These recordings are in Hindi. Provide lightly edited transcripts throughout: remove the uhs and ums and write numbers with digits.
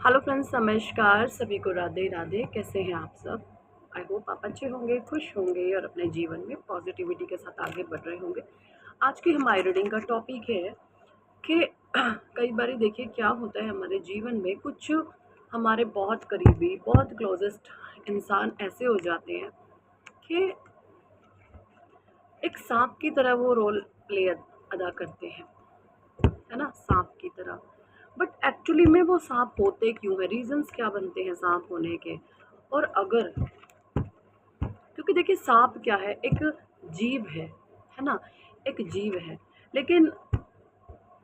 हेलो फ्रेंड्स, नमस्कार। सभी को राधे राधे। कैसे हैं आप सब? आई होप आप अच्छे होंगे, खुश होंगे और अपने जीवन में पॉजिटिविटी के साथ आगे बढ़ रहे होंगे। आज की हमारी रीडिंग का टॉपिक है कि कई बार देखिए क्या होता है हमारे जीवन में, कुछ हमारे बहुत करीबी, बहुत क्लोजेस्ट इंसान ऐसे हो जाते हैं कि एक सांप की तरह वो रोल प्ले अदा करते हैं, है ना, सांप की तरह। बट एक्चुअली में वो सांप होते क्यों है, रीजंस क्या बनते हैं सांप होने के? और अगर, क्योंकि देखिए सांप क्या है, एक जीव है ना, एक जीव है। लेकिन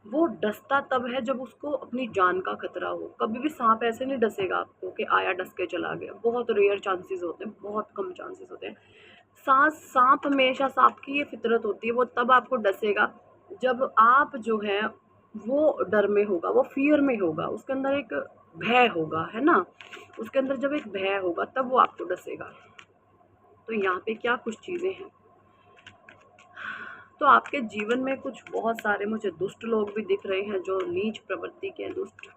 वो डसता तब है जब उसको अपनी जान का खतरा हो। कभी भी सांप ऐसे नहीं डसेगा आपको कि आया डस के चला गया। बहुत रेयर चांसेस होते हैं, बहुत कम चांसेस होते हैं। सांप हमेशा, सांप की ये फितरत होती है, वो तब आपको डसेगा जब आप जो है वो डर में होगा, वो फियर में होगा, उसके अंदर एक भय होगा, है ना। उसके अंदर जब एक भय होगा तब वो आपको डसेगा। तो यहाँ पे क्या कुछ चीज़ें हैं। तो आपके जीवन में कुछ बहुत सारे मुझे दुष्ट लोग भी दिख रहे हैं, जो नीच प्रवृत्ति के हैं, दुष्ट।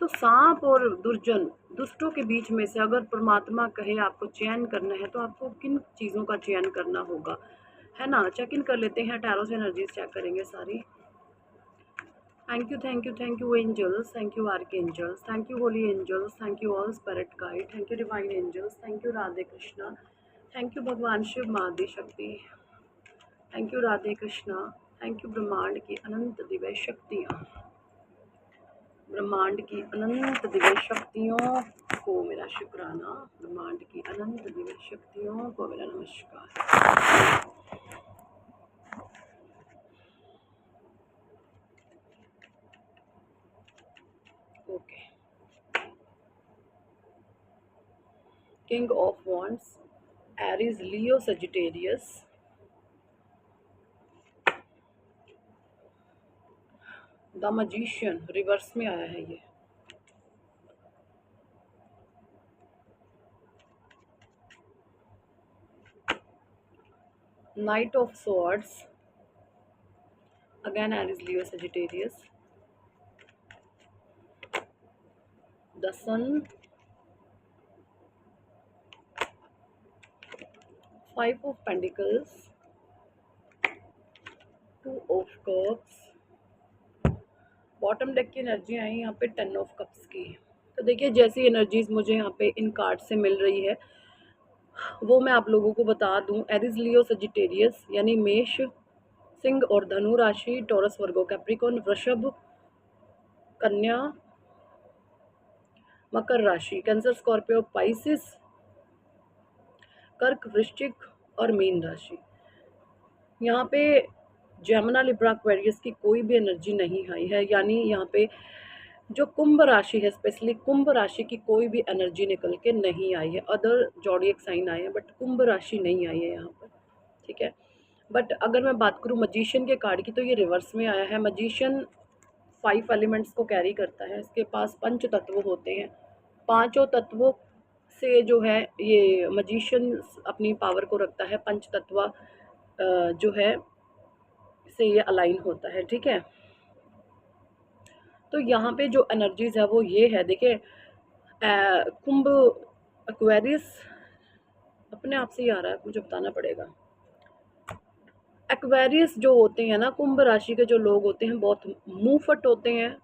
तो सांप और दुर्जन, दुष्टों के बीच में से अगर परमात्मा कहे आपको चयन करना है तो आपको किन चीज़ों का चयन करना होगा, है ना। चेक इन कर लेते हैं, टैरो से एनर्जीज चेक करेंगे सारी। Thank you angels, thank you archangels, thank you holy angels, thank you all spirit guide, thank you divine angels, thank you Radhe Krishna, thank you भगवान शिव, माँ Adi Shakti, thank you Radhe Krishna, thank you ब्रह्मांड की अनंत दिव्य शक्तियाँ, ब्रह्मांड की अनंत दिव्य शक्तियों को मेरा शुक्राना, ब्रह्मांड की अनंत दिव्य शक्तियों को मेरा नमस्कार। Okay. King of wands, Aries, Leo, Sagittarius, the magician reverse में आया है ये। Knight of swords, again Aries, Leo, Sagittarius, the sun, five of pentacles, two of cups, bottom deck की एनर्जी आई यहाँ पे, 10 ऑफ कप्स की। तो देखिए जैसी एनर्जीज मुझे यहाँ पे इन कार्ड से मिल रही है वो मैं आप लोगों को बता दूं। एरिस, लियो, सजिटेरियस यानी मेष, सिंह और धनु राशि, टॉरस, वर्गो, कैप्रिकॉर्न, वृषभ, कन्या, मकर राशि, कैंसर, स्कॉर्पियो, पाइसिस, कर्क, वृश्चिक और मीन राशि। यहाँ पे जेमिनी, लिब्रा, एक्वेरियस की कोई भी एनर्जी नहीं आई है, यानी यहाँ पे जो कुंभ राशि है, स्पेशली कुंभ राशि की कोई भी एनर्जी निकल के नहीं आई है। अदर जॉडियक साइन आए हैं बट कुंभ राशि नहीं आई है यहाँ पर, ठीक है। बट अगर मैं बात करूँ मजिशियन के कार्ड की तो ये रिवर्स में आया है। मजिशियन 5 एलिमेंट्स को कैरी करता है, इसके पास पंच तत्व होते हैं। पांचों तत्वों से जो है ये मजिशियन अपनी पावर को रखता है, पंच तत्व जो है से ये अलाइन होता है, ठीक है। तो यहाँ पे जो एनर्जीज है वो ये है, देखिए कुंभ, एक्वेरियस अपने आप से ही आ रहा है, मुझे बताना पड़ेगा। एक्वेरियस जो होते हैं ना, कुंभ राशि के जो लोग होते हैं बहुत मुंहफट होते हैं।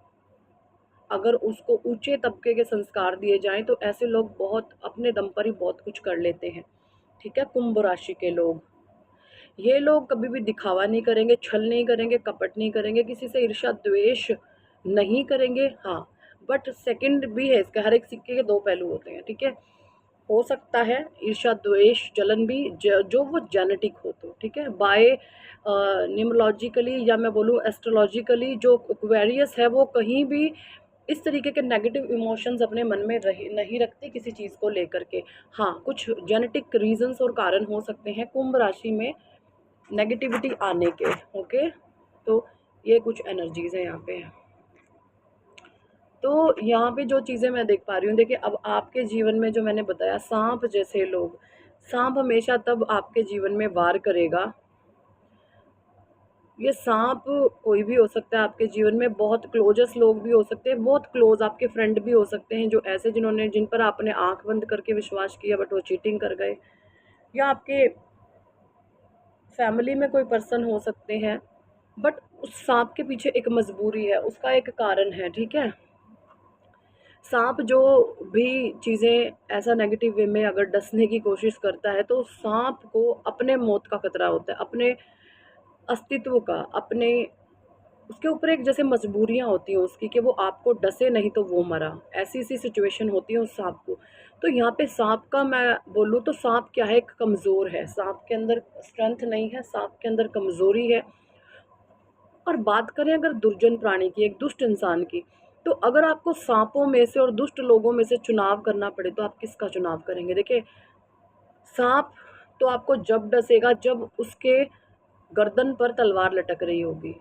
अगर उसको ऊंचे तबके के संस्कार दिए जाएं तो ऐसे लोग बहुत अपने दम पर ही बहुत कुछ कर लेते हैं, ठीक है। कुंभ राशि के लोग, ये लोग कभी भी दिखावा नहीं करेंगे, छल नहीं करेंगे, कपट नहीं करेंगे, किसी से ईर्ष्या द्वेष नहीं करेंगे। हाँ, बट सेकंड भी है इसके, हर एक सिक्के के दो पहलू होते हैं, ठीक है। हो सकता है ईर्ष्या द्वेष जलन भी जो वो जेनेटिक हो, तो ठीक है। बाय न्यूमरोलॉजिकली या मैं बोलूँ एस्ट्रोलॉजिकली जो एक्वेरियस है वो कहीं भी इस तरीके के नेगेटिव इमोशंस अपने मन में नहीं रखते किसी चीज़ को लेकर के। हाँ, कुछ जेनेटिक रीजंस और कारण हो सकते हैं कुंभ राशि में नेगेटिविटी आने के, ओके। तो ये कुछ एनर्जीज है यहाँ पे। तो यहाँ पे जो चीज़ें मैं देख पा रही हूँ, देखिए अब आपके जीवन में जो मैंने बताया, सांप जैसे लोग, सांप हमेशा तब आपके जीवन में वार करेगा ये सांप कोई भी हो सकता है आपके जीवन में, बहुत क्लोजेस्ट लोग भी हो सकते हैं, बहुत क्लोज आपके फ्रेंड भी हो सकते हैं, जो ऐसे जिन पर आपने आंख बंद करके विश्वास किया बट वो चीटिंग कर गए, या आपके फैमिली में कोई पर्सन हो सकते हैं। बट उस सांप के पीछे एक मजबूरी है, उसका एक कारण है, ठीक है। सांप जो भी चीज़ें ऐसा नेगेटिव वे में अगर डसने की कोशिश करता है, तो सांप को अपने मौत का खतरा होता है, अपने अस्तित्व का, अपने उसके ऊपर एक जैसे मजबूरियाँ होती हैं उसकी कि वो आपको डसे नहीं तो वो मरा, ऐसी-सी सिचुएशन होती है उस साँप को। तो यहाँ पे साँप का मैं बोलूँ तो साँप क्या है, एक कमज़ोर है, साँप के अंदर स्ट्रेंथ नहीं है, साँप के अंदर कमज़ोरी है। और बात करें अगर दुर्जन प्राणी की, एक दुष्ट इंसान की, तो अगर आपको साँपों में से और दुष्ट लोगों में से चुनाव करना पड़े तो आप किसका चुनाव करेंगे? देखिए, साँप तो आपको जब डसेगा जब उसके गर्दन पर तलवार लटक रही होगी,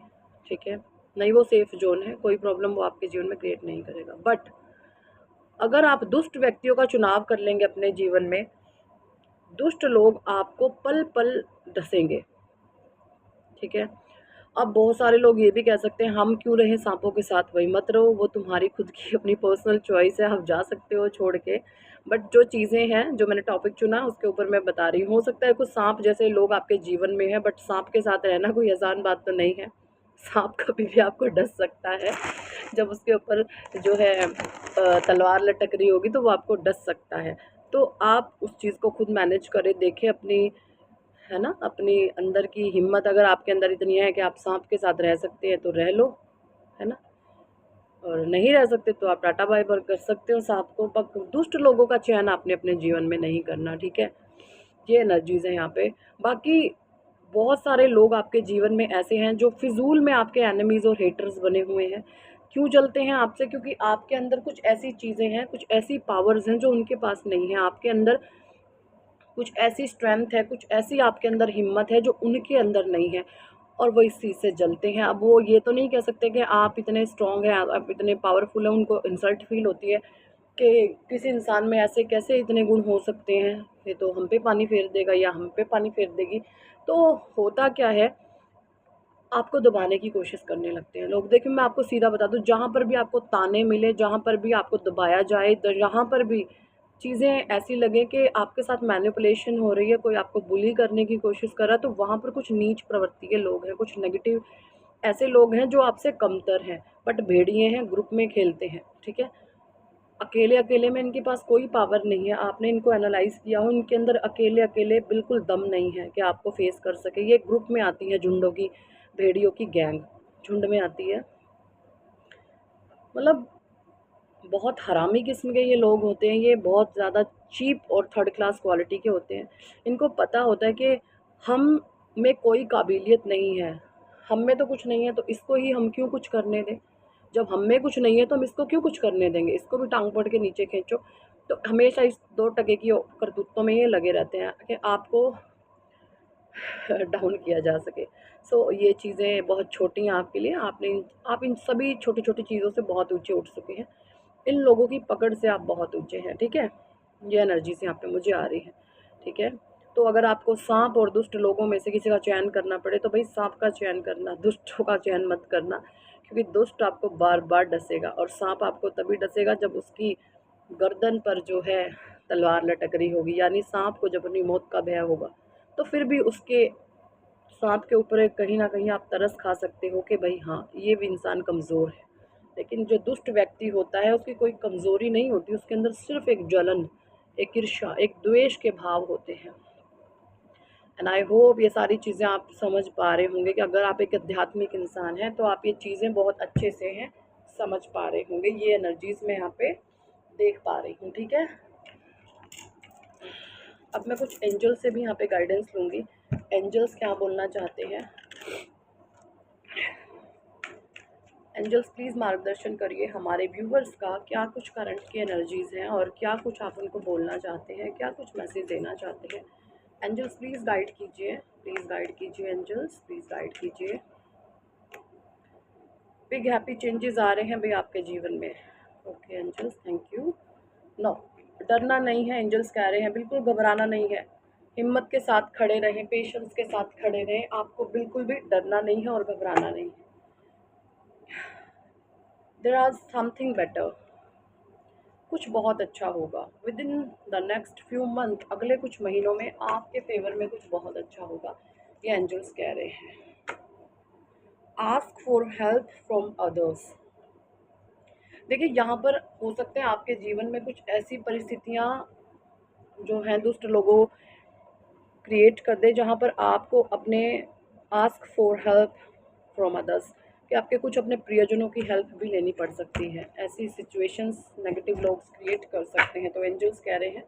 ठीक है? नहीं, वो सेफ ज़ोन है, कोई प्रॉब्लम वो आपके जीवन में क्रिएट नहीं करेगा। बट अगर आप दुष्ट व्यक्तियों का चुनाव कर लेंगे अपने जीवन में, दुष्ट लोग आपको पल-पल डसेंगे, ठीक है? अब बहुत सारे लोग ये भी कह सकते हैं, हम क्यों रहें सांपों के साथ, वही मत रहो, वो तुम्हारी खुद की अपनी पर्सनल चॉइस है, आप जा सकते हो छोड़ के। बट जो चीज़ें हैं, जो मैंने टॉपिक चुना उसके ऊपर मैं बता रही हूँ। हो सकता है कुछ सांप जैसे लोग आपके जीवन में हैं, बट सांप के साथ रहना कोई आसान बात तो नहीं है। सांप कभी भी आपको डस सकता है, जब उसके ऊपर जो है तलवार लटक रही होगी तो वो आपको डस सकता है। तो आप उस चीज़ को खुद मैनेज करें, देखें अपनी, है ना, अपनी अंदर की हिम्मत अगर आपके अंदर इतनी है कि आप सांप के साथ रह सकते हैं तो रह लो, है ना। और नहीं रह सकते तो आप टाटा बाय बाय कर सकते हो सांप को। बट दुष्ट लोगों का चयन आपने अपने जीवन में नहीं करना, ठीक है। ये एनर्जीज है यहाँ पे। बाकी बहुत सारे लोग आपके जीवन में ऐसे हैं जो फिजूल में आपके एनिमीज और हेटर्स बने हुए हैं। क्यों जलते हैं आपसे? क्योंकि आपके अंदर कुछ ऐसी चीज़ें हैं, कुछ ऐसी पावर्स हैं जो उनके पास नहीं है। आपके अंदर कुछ ऐसी स्ट्रेंथ है, कुछ ऐसी आपके अंदर हिम्मत है जो उनके अंदर नहीं है, और वो इस चीज़ से जलते हैं। अब वो ये तो नहीं कह सकते कि आप इतने स्ट्रॉन्ग हैं, आप इतने पावरफुल हैं, उनको इंसल्ट फील होती है कि किसी इंसान में ऐसे कैसे इतने गुण हो सकते हैं, ये तो हम पे पानी फेर देगा या हम पे पानी फेर देगी। तो होता क्या है, आपको दबाने की कोशिश करने लगते हैं लोग। देखिए, मैं आपको सीधा बता दूँ, जहाँ पर भी आपको ताने मिले, जहाँ पर भी आपको दबाया जाए, जहाँ पर भी चीज़ें ऐसी लगे कि आपके साथ मैनिपुलेशन हो रही है, कोई आपको बुली करने की कोशिश कर रहा है, तो वहाँ पर कुछ नीच प्रवृत्ति के लोग हैं, कुछ नेगेटिव ऐसे लोग हैं जो आपसे कमतर हैं, बट भेड़िए हैं, ग्रुप में खेलते हैं, ठीक है। अकेले अकेले में इनके पास कोई पावर नहीं है। आपने इनको एनालाइज किया हो, इनके अंदर अकेले अकेले बिल्कुल दम नहीं है कि आपको फेस कर सके। ये ग्रुप में आती है, झुंडों की, भेड़ियों की गैंग झुंड में आती है। मतलब बहुत हरामी किस्म के ये लोग होते हैं, ये बहुत ज़्यादा चीप और थर्ड क्लास क्वालिटी के होते हैं। इनको पता होता है कि हम में कोई काबिलियत नहीं है, हम में तो कुछ नहीं है, तो इसको ही हम क्यों कुछ करने दें। जब हम में कुछ नहीं है तो हम इसको क्यों कुछ करने देंगे, इसको भी टांग पकड़ के नीचे खींचो। तो हमेशा इस दो टके की करतूतों में ये लगे रहते हैं कि आपको डाउन किया जा सके। सो ये चीज़ें बहुत छोटी हैं आपके लिए, आप इन सभी छोटी-छोटी चीज़ों से बहुत ऊँचे उठ चुके हैं। इन लोगों की पकड़ से आप बहुत ऊँचे हैं, ठीक है? ये एनर्जीज़ यहाँ पे मुझे आ रही है, ठीक है? तो अगर आपको साँप और दुष्ट लोगों में से किसी का चयन करना पड़े तो भई साँप का चयन करना, दुष्टों का चयन मत करना, क्योंकि दुष्ट आपको बार-बार डसेगा और साँप आपको तभी डसेगा जब उसकी गर्दन पर जो है तलवार लटक रही होगी, यानी साँप को जब अपनी मौत का भय होगा। तो फिर भी उसके साँप के ऊपर एक कहीं न कहीं आप तरस खा सकते हो कि भई हाँ, ये भी इंसान कमज़ोर है। लेकिन जो दुष्ट व्यक्ति होता है उसकी कोई कमज़ोरी नहीं होती, उसके अंदर सिर्फ़ एक जलन, एक ईर्ष्या, एक द्वेष के भाव होते हैं। एंड आई होप ये सारी चीज़ें आप समझ पा रहे होंगे कि अगर आप एक आध्यात्मिक इंसान हैं तो आप ये चीज़ें बहुत अच्छे से हैं समझ पा रहे होंगे। ये एनर्जीज़ मैं यहाँ पे देख पा रही हूँ, ठीक है? अब मैं कुछ एंजल से भी यहाँ पे गाइडेंस लूँगी। एंजल्स क्या बोलना चाहते हैं? एंजल्स प्लीज़ मार्गदर्शन करिए हमारे व्यूवर्स का, क्या कुछ करंट की एनर्जीज़ हैं और क्या कुछ आप उनको बोलना चाहते हैं, क्या कुछ मैसेज देना चाहते हैं। एंजल्स प्लीज़ गाइड कीजिए, प्लीज़ गाइड कीजिए एंजल्स, प्लीज़ गाइड कीजिए। बिग हैप्पी चेंजेस आ रहे हैं भाई आपके जीवन में। Okay angels, thank you. No, डरना नहीं है, एंजल्स कह रहे हैं, बिल्कुल घबराना नहीं है। हिम्मत के साथ खड़े रहें, पेशेंस के साथ खड़े रहें। आपको बिल्कुल भी डरना नहीं है और घबराना नहीं है। देयर आर समथिंग बेटर, कुछ बहुत अच्छा होगा with in the next few month. अगले कुछ महीनों में आपके फेवर में कुछ बहुत अच्छा होगा, ये एंजल्स कह रहे हैं। Ask for help from others. देखिए, यहाँ पर हो सकता है आपके जीवन में कुछ ऐसी परिस्थितियाँ जो हैं दुष्ट लोगों क्रिएट कर दे, जहाँ पर आपको अपने ask for help from others कि आपके कुछ अपने प्रियजनों की हेल्प भी लेनी पड़ सकती है। ऐसी सिचुएशंस नेगेटिव लोग क्रिएट कर सकते हैं। तो एंजल्स कह रहे हैं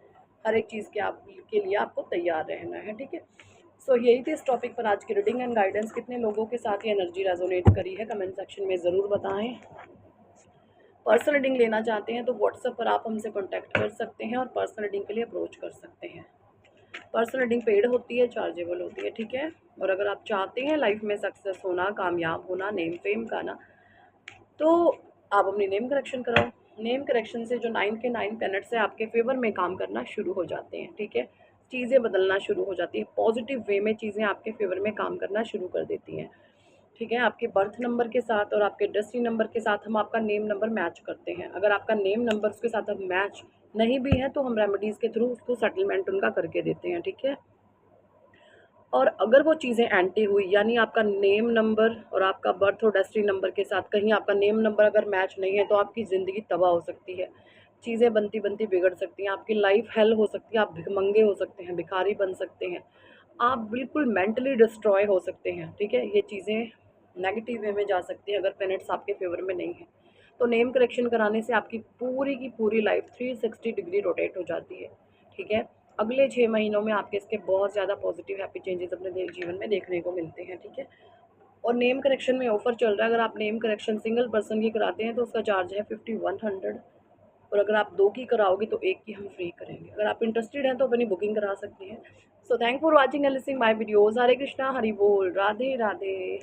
हर एक चीज़ के लिए आपको तैयार रहना है, ठीक है। सो यही थी इस टॉपिक पर आज की रीडिंग एंड गाइडेंस। कितने लोगों के साथ ये एनर्जी रेजोनेट करी है कमेंट सेक्शन में ज़रूर बताएं। पर्सनल रीडिंग लेना चाहते हैं तो व्हाट्सएप पर आप हमसे कॉन्टैक्ट कर सकते हैं और पर्सनल रीडिंग के लिए अप्रोच कर सकते हैं। पर्सनल रीडिंग पेड होती है, चार्जेबल होती है, ठीक है। और अगर आप चाहते हैं लाइफ में सक्सेस होना, कामयाब होना, नेम फेम का ना, तो आप अपनी नेम करेक्शन कराओ। नेम करेक्शन से जो 9 के 9 प्लैनेट्स हैं आपके फेवर में काम करना शुरू हो जाते हैं, ठीक है। चीज़ें बदलना शुरू हो जाती है, पॉजिटिव वे में चीज़ें आपके फेवर में काम करना शुरू कर देती हैं, ठीक है। आपके बर्थ नंबर के साथ और आपके डेस्टिनी नंबर के साथ हम आपका नेम नंबर मैच करते हैं। अगर आपका नेम नंबर उसके साथ अब मैच नहीं भी है तो हम रेमेडीज़ के थ्रू उसको सेटलमेंट उनका करके देते हैं, ठीक है। और अगर वो चीज़ें एंटी हुई, यानी आपका नेम नंबर और आपका बर्थ और डेस्टिनी नंबर के साथ कहीं आपका नेम नंबर अगर मैच नहीं है तो आपकी ज़िंदगी तबाह हो सकती है। चीज़ें बनती बनती बिगड़ सकती हैं, आपकी लाइफ हेल हो सकती है, आप भिखमंगे हो सकते हैं, भिखारी बन सकते हैं, आप बिल्कुल मेंटली डिस्ट्रॉय हो सकते हैं, ठीक है। ये चीज़ें नेगेटिव वे में जा सकती हैं अगर प्लैनेट्स आपके फेवर में नहीं है। तो नेम करेक्शन कराने से आपकी पूरी की पूरी लाइफ 360 डिग्री रोटेट हो जाती है, ठीक है। अगले 6 महीनों में आपके इसके बहुत ज़्यादा पॉजिटिव हैप्पी चेंजेस अपने जीवन में देखने को मिलते हैं, ठीक है। और नेम करेक्शन में ऑफर चल रहा है, अगर आप नेम करेक्शन सिंगल पर्सन की कराते हैं तो उसका चार्ज है 5100, और अगर आप 2 की कराओगे तो 1 की हम फ्री करेंगे। अगर आप इंटरेस्टेड हैं तो अपनी बुकिंग करा सकते हैं। So thank for watching and listening my videos. Hare Krishna, Hari बोल, राधे राधे।